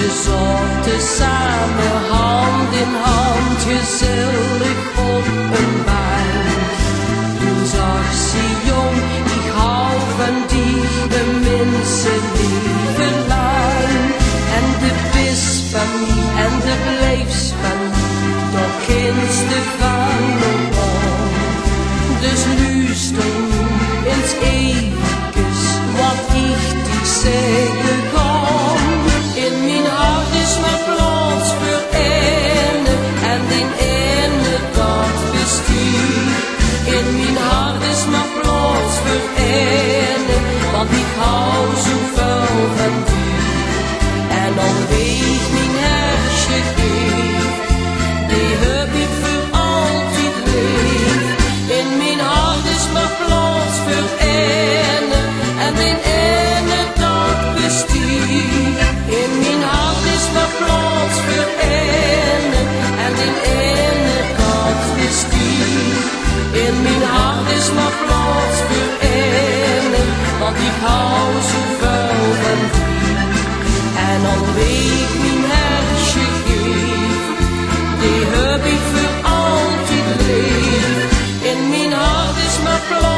We zochten samen hand in hand, gezellig op een bank. Toen zag ze jong, ik hou van dich, de mensen leven lang. En de bis van mij en de bleefs van mij, dat kindste van me om. Dus luister nu eens eventjes wat ik die zeggen kan. In mijn hart is maar plaats voor ene en die ene dat bestiert. In mijn hart is maar plaats voor ene, want ik hou zoveel van die. En dan weet mijn hersje geeft, die heb ik voor altijd leef. In mijn hart is maar plaats voor ene en die ene dat bestiert. In mijn hart is maar plaats voor ene en die ene dat bestiert. In mijn hart is maar plaats voor ene, want ik hou zoveel van die. En dan weet mijn hersje geeft, die heb ik voor altijd leef. In mijn hart is maar plaats